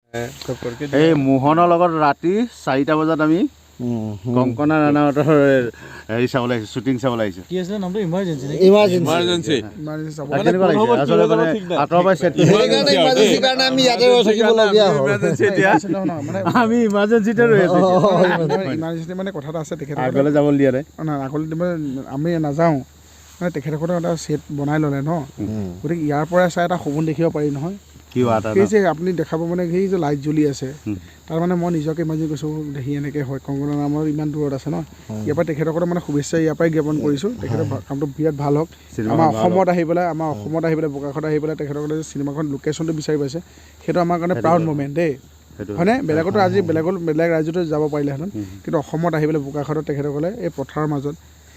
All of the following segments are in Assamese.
এই মোহনৰ লগত ৰাতি 4টা বজাত আমি কংকনা ৰাণাৱতৰ হেৰি চাবলৈ আহিছোঁ, শ্বুটিং চাবলৈ আহিছোঁ। কি আছিলে নামটো? ইমাৰ্জেঞ্চি কেনেকুৱা লাগিছে আচলতে মানে আঁতৰৰ পৰা ছেট আমি ইমাৰ্জেঞ্চিতে ৰৈ আছোঁ। ইমাৰ্জেঞ্চি মানে কথা এটা আছে, তেখেত আগলৈ যাবলৈ দিয়া নাই। আগলৈ আমি নাযাওঁ মানে তেখেতসকলে এটা ছেট বনাই ল'লে ন, গতিকে ইয়াৰ পৰা চাই এটা সপোন দেখিব পাৰি নহয়। সেই যে আপুনি দেখাব মানে সেই যে লাইট জ্বলি আছে, তাৰ মানে মই নিজকে ইমাজিন কৰিছোঁ দেখি এনেকৈ হয়। কংকনা নামৰ ইমান দূৰত আছে ন, ইয়াৰ পৰা তেখেতসকলে মানে শুভেচ্ছা ইয়াৰ পৰাই জ্ঞাপন কৰিছোঁ। তেখেতৰ কামটো বিৰাট ভাল হওক। আমাৰ অসমত আহি পেলাই বোকাখাত আহি পেলাই তেখেতসকলে চিনেমাখন লোকেশ্যনটো বিচাৰি পাইছে, সেইটো আমাৰ কাৰণে প্ৰাউড মুমেণ্ট দেই, হয়নে? বেলেগতো আজি বেলেগ ৰাজ্যতো যাব পাৰিলেহেঁতেন, কিন্তু অসমত আহি পেলাই বোকাখাতত তেখেতসকলে এই পথাৰৰ মাজত।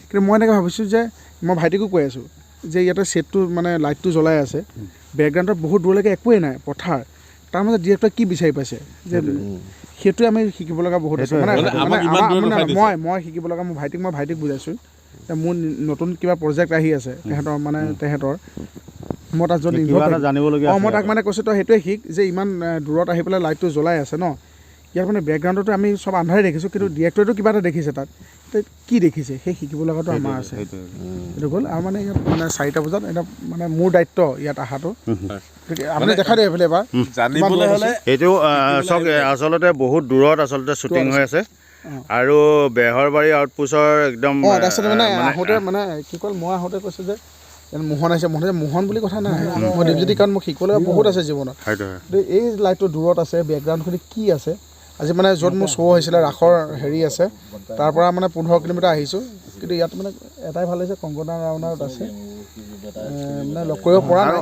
কিন্তু মই এনেকৈ ভাবিছোঁ যে মই ভাইটিকো কৈ আছোঁ যে ইয়াতে ছেটটো মানে লাইটটো জ্বলাই আছে, বেকগ্ৰাউণ্ডত বহুত দূৰলৈকে একোৱেই নাই, পথাৰ। তাৰ মাজত ডিৰেক্টৰে কি বিচাৰি পাইছে যে সেইটোৱে আমি শিকিব লগা বহুত আছে। মই শিকিব লগা মই ভাইটিক বুজাইছোঁ যে মোৰ নতুন কিবা প্ৰজেক্ট আহি আছে তেহেঁতৰ মই তাত যদি মই তাক মানে কৈছোঁ তই সেইটোৱে শিক যে ইমান দূৰত আহি পেলাই লাইটটো জ্বলাই আছে ন, ইয়াৰ মানে বেকগ্ৰাউণ্ডতো আমি চব আন্ধাৰে দেখিছোঁ, কিন্তু ডিৰেক্টৰেতো কিবা এটা দেখিছে তাত, কি দেখিছে সেই শিকিব লগাটো আমাৰ আছে। এইটো গ'ল আৰু মানে ইয়াত মানে 4টা বজাত এটা মানে মোৰ দায়িত্ব ইয়াত অহাটো। আপুনি দেখাই দিয়ে এইফালে এবাৰ জানিবলৈ হ'লে এইটো চাওক, আচলতে বহুত দূৰত আচলতে শ্বুটিং হৈ আছে আৰু বেহৰবাৰী আউটপোষ্টৰ একদম তাৰপিছতে মানে আহোঁতে মানে কি ক'ল, মই আহোঁতে কৈছোঁ যে মোহন আহিছে, মোহন বুলি কথা নাই, মই দীপজ্যোতি কাৰণ মোক শিকিবলৈ বহুত আছে জীৱনত। এই লাইটটো দূৰত আছে, বেকগ্ৰাউণ্ডখিনি কি আছে আজি মানে য'ত মোৰ শ্ব' হৈছিলে ৰাসৰ হেৰি আছে, তাৰ পৰা মানে 15 কিলোমিটাৰ আহিছোঁ, কিন্তু ইয়াত মানে এটাই ভাল হৈছে কংকনা ৰাণাৱত আছে, মানে লগ কৰিব পৰা নাই।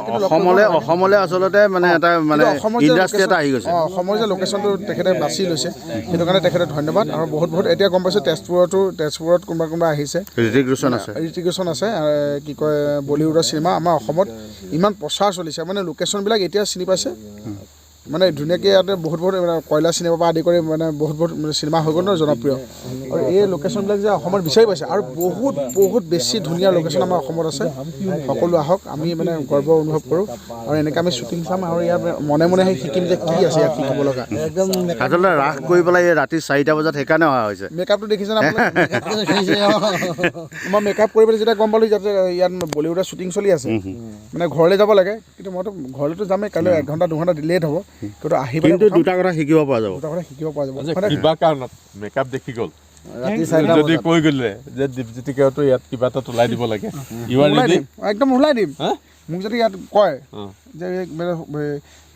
অসমলৈ আচলতে মানে এটা মানে ইণ্ডাষ্ট্ৰী এটা আহি গৈছে। অসমৰ যে লোকেশ্যনটো তেখেতে বাছি লৈছে, সেইটো কাৰণে তেখেতে ধন্যবাদ। আৰু বহুত এতিয়া গম পাইছোঁ তেজপুৰত কোনোবা আহিছে, ঋতিক ৰোশন আছে, কি কয় বলিউডৰ চিনেমা আমাৰ অসমত ইমান প্ৰচাৰ চলিছে, মানে লোকেশ্যনবিলাক এতিয়া চিনি পাইছে, মানে ধুনীয়াকৈ ইয়াতে বহুত কয়লা চিনেমাৰ পৰা আদি কৰি মানে বহুত চিনেমা হৈ গ'ল ন জনপ্ৰিয়। আৰু এই লোকেশ্যনবিলাক যে অসমত বিচাৰি পাইছে, আৰু বহুত বেছি ধুনীয়া লোকেশ্যন আমাৰ অসমত আছে। সকলো আহক, আমি মানে গৰ্ব অনুভৱ কৰোঁ, আৰু এনেকৈ আমি শ্বুটিং চাম আৰু ইয়াৰ মনে সেই শিকিম যে কি আছে ইয়াত শিকিব লগা। আচলতে ৰাস কৰি পেলাই এই ৰাতি 4টা বজাত সেইকাৰণে অহা হৈছে। মেকআপটো দেখিছে না মই মেকআপ কৰি পেলাই যেতিয়া গম পালোঁ যাতে ইয়াত বলিউডৰ শ্বুটিং চলি আছে, মানে ঘৰলৈ যাব লাগে, কিন্তু মইতো ঘৰলৈতো যামেই, কাইলৈ 1 ঘণ্টা 2 ঘণ্টা লেট হ'ব, কিন্তু আহি পেলাই দুটা কথা শিকিব পৰা যাব। কিবা কাৰণত মেকআপ দেখি গ'ল, যদি কৈ গ'লে যে দীপজ্যোতিকাতো ইয়াত কিবা এটা ওলাই দিব লাগে, একদম ওলাই দিম। মোক যদি ইয়াত কয় যে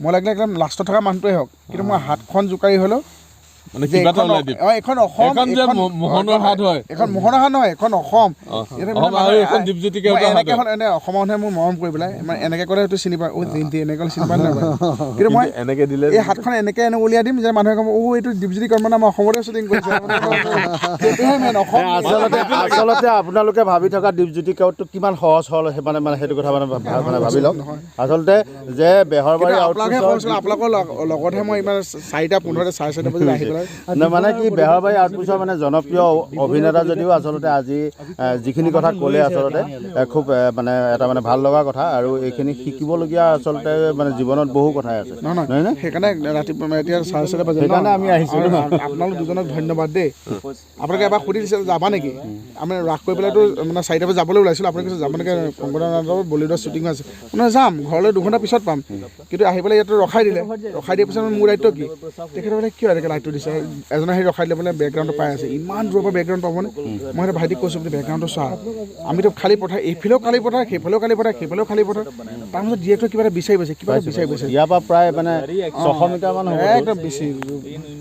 মই লাগিলে একদম লাষ্টত থকা মানুহটোৱে হওক, কিন্তু মই হাতখন জোকাৰি হ'লেও এখন মোহনৰ হাত নহয়, এখন অসম এনে অসমৰ মানুহে মোৰ মৰম কৰি পেলাই এনেকে ক'লে সেইটো চিনি পায়, এনেকৈ চিনি পায় নাপায়, কিন্তু মই এনেকে দিলে এই হাতখন এনেকে উলিয়াই দিম যে মানুহে ক'ব এইটো দীপজ্যোতি কৰ্মন আমাৰ অসমতে শ্বুটিং কৰিছে। আচলতে আপোনালোকে ভাবি থকা দীপজ্যোতি কাউতটো কিমান সহজ সৰল মানে সেইটো কথা মানে ভাবি লওক। আচলতে যে বেহৰবাৰী আপোনালোকৰ লগতহে মই ইমান 4টা 15 4:30 বজাত আহি পেলাই মানে কি বেহৰবাৰী আউটপোষ্টৰ মানে জনপ্ৰিয় অভিনেতা যদিও আচলতে আজি যিখিনি কথা ক'লে আচলতে খুব মানে এটা মানে ভাল লগা কথা, আৰু এইখিনি শিকিবলগীয়া আচলতে মানে জীৱনত বহু কথাই আছে, নহয় নে? সেইকাৰণে ৰাতিপুৱা এতিয়া 4:30 বজাত সেইকাৰণে আমি আহিছোঁ। আপোনালোক দুজনক ধন্যবাদ দেই। আপোনালোকে এবাৰ সুধি দিছে যাবা নেকি, আমি ৰাস কৰি পেলাইতো মানে 4টা বজাত যাবলৈ ওলাইছিলোঁ, আপোনালোকে কৈছে যাব নেকি কংকনা ৰাণাৱতৰ বলিউডৰ শ্বুটিং আছে, মানে যাম, ঘৰলৈ 2 ঘণ্টা পিছত পাম, কিন্তু আহি পেলাই ইয়াতো ৰখাই দিয়াৰ পিছত মোৰ দায়িত্ব কি, তেখেতসকলে কিয় এনেকৈ লাইটটো দিছে, এজনে সেই ৰখাই দিলে বোলে বেকগ্ৰাউণ্ডটো পাই আছে, ইমান দূৰৰ পৰা বেকগ্ৰাউণ্ড পাবনে? মই এটা ভাইটিক কৈছোঁ বোলে বেকগ্ৰাউণ্ডটো চোৱা, আমিতো খালী পথাৰ, এইফালেও খালী পথাৰ, সেইফালেও খালী পথাৰ, তাৰ মাজত ডিৰেক্টৰে কিবা এটা বিচাৰি পাইছে, ইয়াৰ পৰা প্ৰায় মানে 600 মিটাৰ মান একদম বেছি,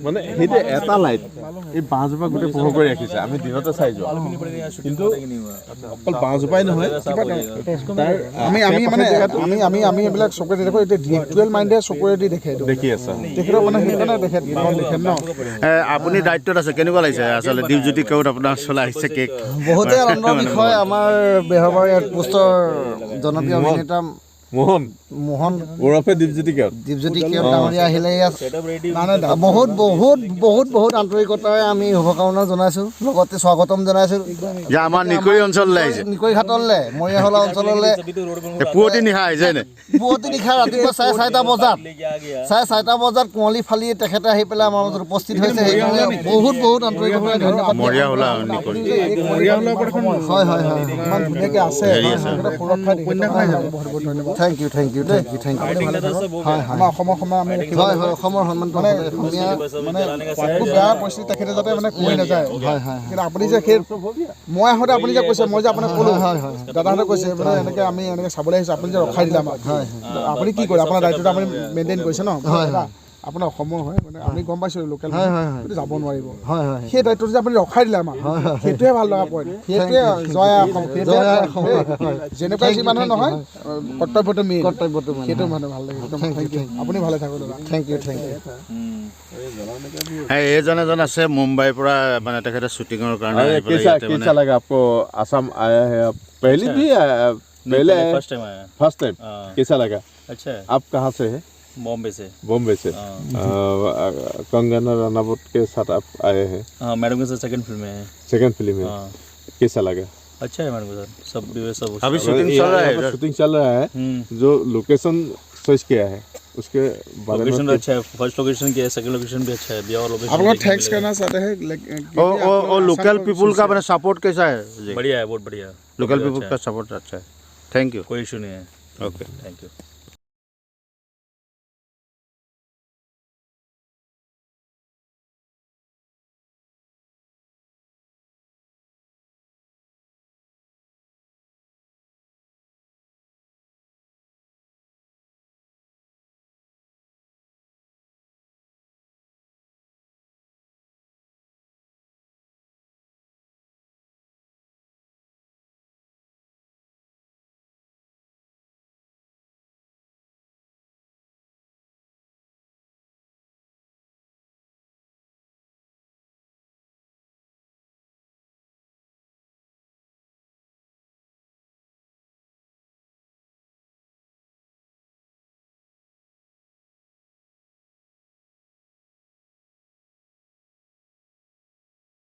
মানে সেইটো এটা লাইট এই বাঁহজোপা গোটেই পোহৰ কৰি ৰাখিছে, আমি দিনতে চাই যোৱা, কিন্তু অকল বাঁহজোপাই নহয়, আমি এইবিলাক চকুৰে দেখোঁ, এতিয়া ডিৰেক্টৰিয়েল মাইণ্ডে চকুৰে দেখি আছে, তেখেতৰ মানে সেইকাৰণে দেখে ন। আপুনি দায়িত্বত আছে, কেনেকুৱা লাগিছে আচলতে দীপজ্যোতি কাউত আপোনাৰ চলাই আহিছে কেক? বহুতেই আনন্দৰ বিষয়, আমাৰ বেহৰবাৰী আউটপোষ্টৰ জনপ্ৰিয় অভিনেতা মোহন মোহন ওৰফে দীপজ্যোতি কেওট দীপজ্যোতি কেওট ডাঙৰীয়া আহিলে ইয়াত বহুত বহুত বহুত বহুত আন্তৰিকতাৰে আমি শুভকামনা জনাইছোঁ, লগতে স্বাগতম জনাইছোঁ যে আমাৰ নিকৰি অঞ্চললৈ আহিছে, নিকৰিঘাটলৈ, মৰিয়াহলা অঞ্চললৈ। পুৱতি নিশা আহিছে নে? পুৱতি নিশা ৰাতিপুৱা 4:30 বজাত কুঁৱলী ফালি তেখেতে আহি পেলাই আমাৰ মাজত উপস্থিত হৈছে। সেইকাৰণে বহুত বহুত আন্তৰিকতাৰে ধন্যবাদ। মৰিয়াহলা নিকৰি হয় হয় হয়, ইমান ধুনীয়াকৈ আছে সুৰক্ষা thank you thank you thank you thank you. হয় হয় আমাৰ অসমৰ সময় আমি হয় হয়, অসমৰ সন্মানটো মানে খুব বেয়া পৰিস্থিতি তেখেতে যাতে মানে কৈ নাযায়। হয় হয় কিন্তু আপুনি যে সেই মই আহোঁতে আপুনি যে কৈছে, মই যে আপোনাক ক'লোঁ, হয় হয় দাদাহঁতে কৈছে মানে এনেকৈ আমি এনেকৈ চাবলৈ আহিছোঁ, আপুনি যে ৰখাই দিলে আমাক। আপুনি কি কৰে, আপোনাৰ দায়িত্বটো আপুনি মেইনটেইন কৰিছে ন। আপোনাৰ অসমৰ হয় মানে আমি গম পাইছোঁ লোকেল যাব নোৱাৰিব, হয় হয় সেই দায়িত্বটো যে আপুনি ৰখাই দিলে আমাক, সেইটোৱে ভাল লগা পইণ্ট। সেইটোৱে জয় অসম, যেনেকুৱা যি মানুহ নহয় কৰ্তব্যটো মেইন, সেইটো মানে ভাল লাগে। থেংক ইউ, আপুনি ভালে থাকক দাদা। Thank you thank you. এইজন এজন আছে মুম্বাইৰ পৰা, মানে তেখেতে শ্বুটিঙৰ কাৰণে আহি পেলাই कैसा ইয়াতে कैसा लगा आपको असम आया है आप पहले भी पहले फर्स्ट टाइम आया। फर्स्ट टाइम कैसा लगा अच्छा है, आप कहाँ से है बॉम्बे से। बॉम्बे से कंगना रनावत के साथ आप आए हैं हाँ, मैडम के साथ सेकंड फिल्म में है। सेकंड फिल्म है हाँ, कैसा लगा अच्छा है मैडम के साथ, सब सब अभी शूटिंग चल रहा है इधर। शूटिंग चल रहा है जो लोकेशन चॉइस किया है उसके बारे लोकेशन में अच्छा है, फर्स्ट लोकेशन क्या है, सेकंड लोकेशन भी अच्छा है, बिया और लोकेशन आपको देखने थैंक्स मिलेगा। करना चाहते हैं और लोकल पीपुल का मैंने सपोर्ट कैसा है जी? बढ़िया है, बहुत बढ़िया है। लोकल बहुत पीपुल अच्छा का सपोर्ट अच्छा है। Thank you. है, कोई इशू नहीं है। Okay thank you.